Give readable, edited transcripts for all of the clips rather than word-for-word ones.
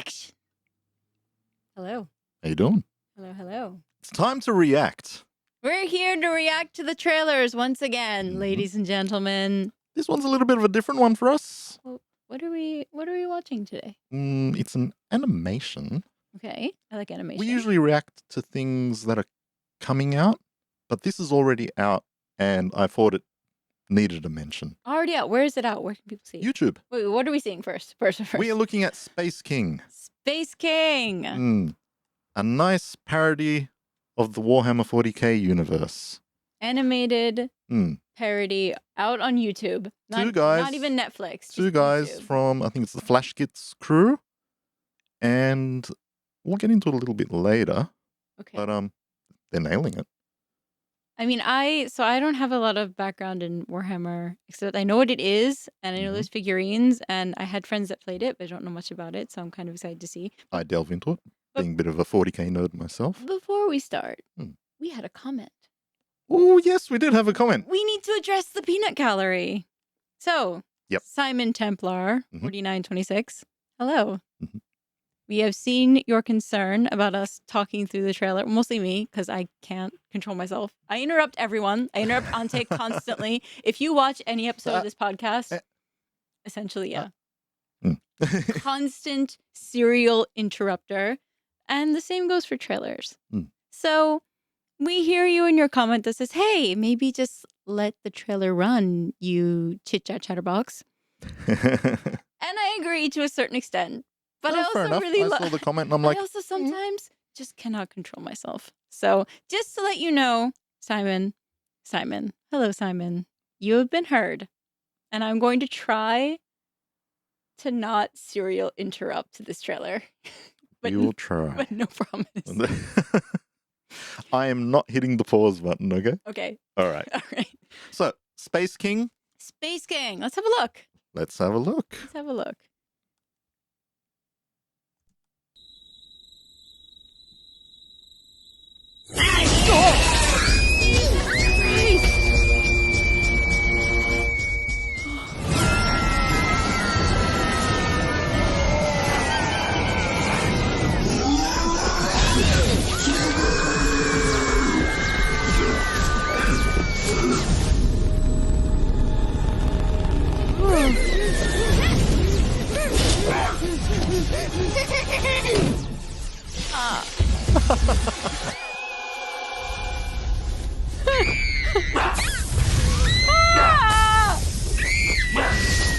Reaction. Hello. How you doing? Hello, hello. It's time to react. We're here to react to the trailers once again, ladies and gentlemen. This one's a little bit of a different one for us. Well, what are we watching today? It's an animation. Okay, I like animation. We usually react to things that are coming out, but this is already out, and I thought it needed a mention. Already out. Where is it out? Where can people see? YouTube. Wait, what are we seeing first? We are looking at Space King. Space King. A nice parody of the Warhammer 40k universe. Animated parody out on YouTube. Two guys. Not even Netflix. Two guys YouTube. from, I think it's the Flash-Gitz crew. And we'll get into it a little bit later. Okay. But they're nailing it. I mean, I don't have a lot of background in Warhammer, except I know what it is, and I know there's figurines, and I had friends that played it, but I don't know much about it, so I'm kind of excited to see. I delve into it, being a bit of a 40k nerd myself. Before we start, we had a comment. Oh, yes, we did have a comment. We need to address the peanut gallery. So, Simon Templar, 4926, hello. We have seen your concern about us talking through the trailer, mostly me, because I can't control myself. I interrupt everyone. I interrupt Ante constantly. If you watch any episode of this podcast, essentially, constant serial interrupter. And the same goes for trailers. So we hear you in your comment that says, hey, maybe just let the trailer run, you chit-chat chatterbox. And I agree to a certain extent. But I also really I saw the comment and I'm like, I also sometimes just cannot control myself. So just to let you know, Simon, hello, Simon, you have been heard. And I'm going to try to not serial interrupt this trailer. But you will try. But no promise. I am not hitting the pause button, okay? Okay. All right. All right. So, Space King. Space King. Let's have a look. Let's have a look. Let's have a look.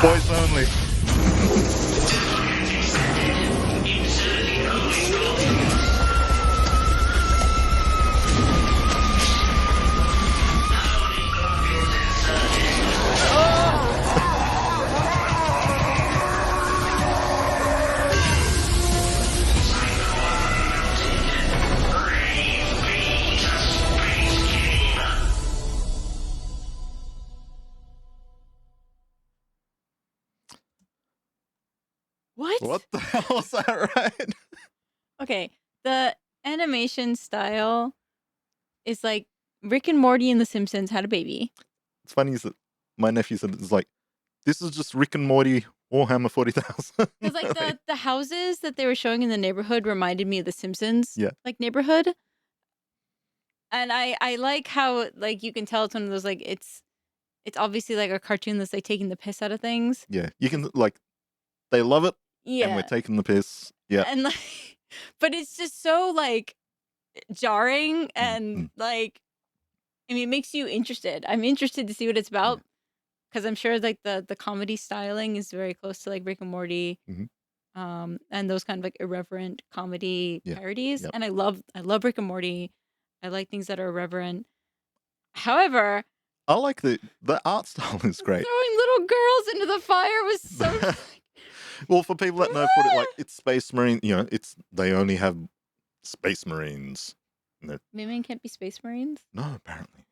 Boys only. What the hell was that, right? Okay, the animation style is like Rick and Morty and The Simpsons had a baby. It's funny is that my nephew said it's like, this is just Rick and Morty Warhammer 40,000. Because like the houses that they were showing in the neighborhood reminded me of The Simpsons like neighborhood. And I like how like you can tell it's one of those like it's obviously like a cartoon that's like taking the piss out of things. Yeah, you can like they love it. Yeah. And we're taking the piss. Yeah. And like, but it's just so like jarring and like, I mean, it makes you interested. I'm interested to see what it's about because I'm sure like the comedy styling is very close to like Rick and Morty, and those kind of like irreverent comedy parodies. And I love Rick and Morty. I like things that are irreverent. However, I like the art style is great. Throwing little girls into the fire was so. Well, for people that know footy, like it's Space Marine, you know, they only have Space Marines. Women can't be Space Marines? No, apparently.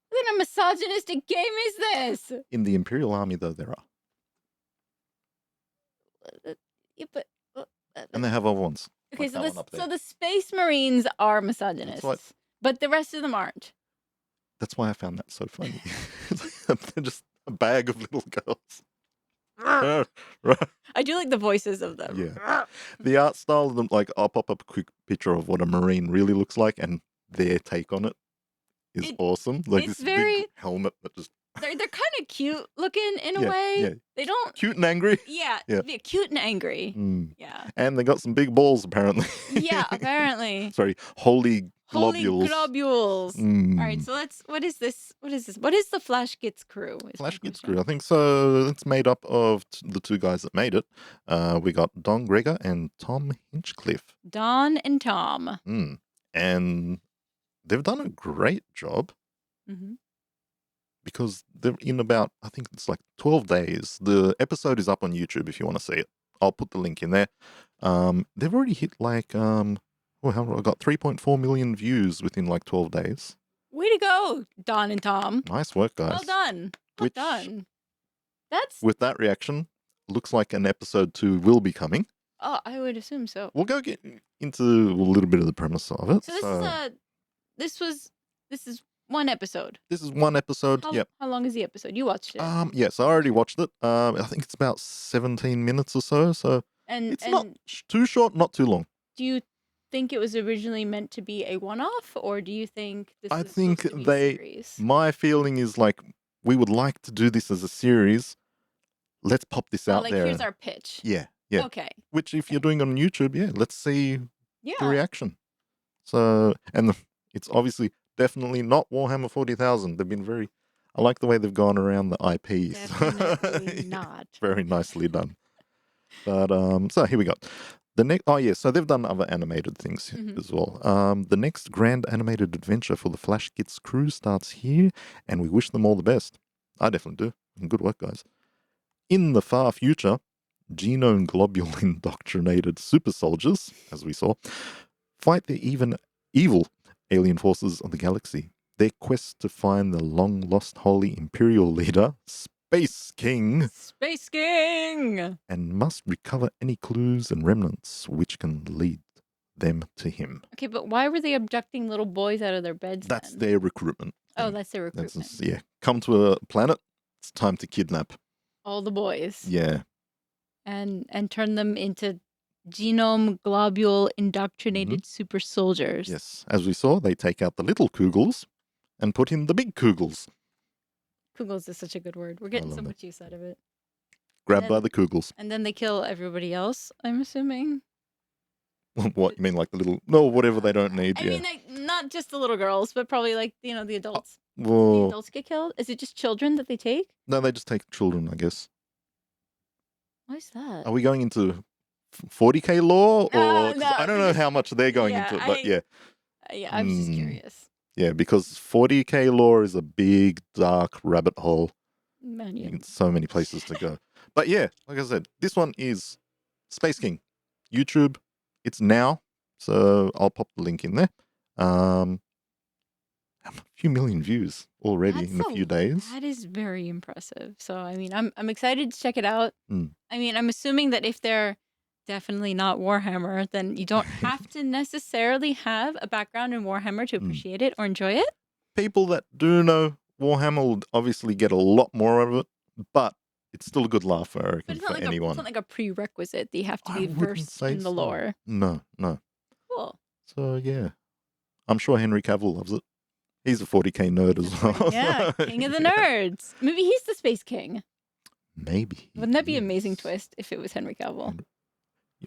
What kind of misogynistic game is this? In the Imperial Army, though, there are. And they have other ones. Okay, like so the Space Marines are misogynists, but the rest of them aren't. That's why I found that so funny. They're just a bag of little girls. Right. I do like the voices of them. Yeah. The art style of them, like, I'll pop up a quick picture of what a Marine really looks like, and their take on it is awesome. Like it's this very- big helmet that just They're kind of cute looking in a Yeah, way. yeah. They don't. cute and angry. Yeah, Yeah. yeah, cute and angry. Mm. Yeah. And they got some big balls, apparently. Yeah, apparently. Sorry, holy Holy globules. globules. Mm. All right, so what is this? What is this? What is the Flash-Gitz crew? Flash-Gitz Crew, I think so. It's made up of the two guys that made it. We got Don Gregor and Tom Hinchcliffe. Don and Tom. And they've done a great job Mm-hmm. because they're in about, I think it's like 12 days. The episode is up on YouTube if you want to see it. I'll put the link in there. They've already hit like, I got 3.4 million views within like 12 days. Way to go, Don and Tom. Nice work, guys. Well done. Well Which- done. That's. With that reaction, looks like an episode 2 will be coming. Oh, I would assume so. We'll go get into a little bit of the premise of it. So this is one episode. This is one episode. Yep. How long is the episode? You watched it. Yes, I already watched it. I think it's about 17 minutes or so. So and it's not too short, not too long. do you think it was originally meant to be a one-off, or do you think this I is think supposed to be a series? My feeling is like, we would like to do this as a series. Let's pop this out like, there. here's our pitch. Yeah. Okay. Which, if you're doing it on YouTube, let's see the Yeah. reaction. So, and it's obviously definitely not Warhammer 40,000. They've been I like the way they've gone around the IPs. Definitely not. Very nicely done. But so here we go. The next, so they've done other animated things as well. The next grand animated adventure for the Flash-Gitz crew starts here, and we wish them all the best. I definitely do. And good work, guys. In the far future, genome globule indoctrinated super soldiers, as we saw, fight the even evil alien forces of the galaxy. Their quest to find the long-lost holy imperial leader, Space King, and must recover any clues and remnants which can lead them to him. Okay, but why were they abducting little boys out of their beds That's then? their recruitment. Oh, that's their recruitment. Come to a planet, it's time to kidnap. All the boys. Yeah. And turn them into genome globule indoctrinated super soldiers. Yes. As we saw, they take out the little Kugels and put in the big Kugels. Kugels is such a good word. We're getting so love much use out of it. Grabbed by the Kugels. And then they kill everybody else, I'm assuming. What, you mean like the little... No, whatever they don't need, I mean, like, not just the little girls, but probably like, the adults. The Well, adults get killed? Is it just children that they take? no, they just take children, I guess. Why is that? Are we going into 40k lore? Or 'cause no, I don't know how much they're going into, but yeah. Yeah, I'm just curious. Yeah, because 40k lore is a big, dark rabbit hole. Man, yeah. So many places to go. But yeah, like I said, this one is Space King. YouTube, it's now. So I'll pop the link in there. A few million views already in a few days. That is very impressive. So, I mean, I'm excited to check it out. Mm. I mean, I'm assuming that if they're definitely not Warhammer, then you don't have to necessarily have a background in Warhammer to appreciate it or enjoy it. People that do know Warhammer will obviously get a lot more of it, but it's still a good laugh, I reckon, But it's for not like anyone. it's not like a prerequisite that you have to I be wouldn't versed say in the so. lore. No. Cool. So yeah, I'm sure Henry Cavill loves it. He's a 40k nerd as well. Yeah, king of the nerds. Maybe he's the Space King. Maybe. Wouldn't that be an amazing twist if it was Henry Cavill?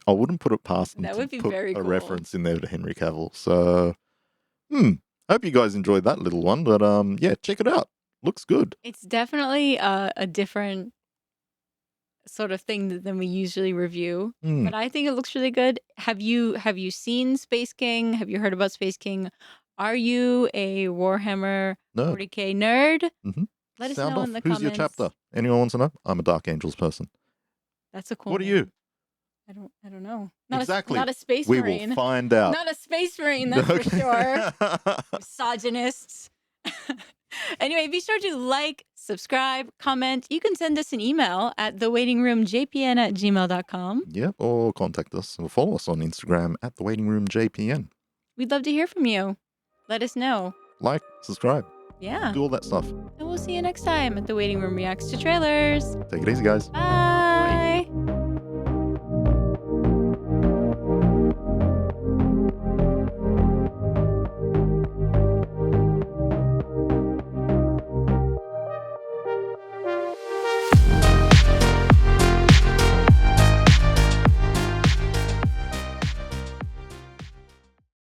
I wouldn't put it past them That to would be put very a cool. reference in there to Henry Cavill. So, hope you guys enjoyed that little one. But yeah, check it out. Looks good. It's definitely a different sort of thing than we usually review, but I think it looks really good. Have you seen Space King? Have you heard about Space King? Are you a Warhammer 40k nerd? Let us Sound know off. in the Who's comments. your chapter? Anyone wants to know? I'm a Dark Angels person. That's a cool. What are name. you? I don't know. Not Exactly. not a space We marine. will find out. Not a space marine, that's for sure. Misogynists. Anyway, be sure to like, subscribe, comment. You can send us an email at thewaitingroomjpn@gmail.com. Yep, or contact us or follow us on Instagram at thewaitingroomjpn. We'd love to hear from you. Let us know. Like, subscribe, Yeah. do all that stuff. And we'll see you next time at The Waiting Room Reacts to Trailers. Take it easy, guys. Bye.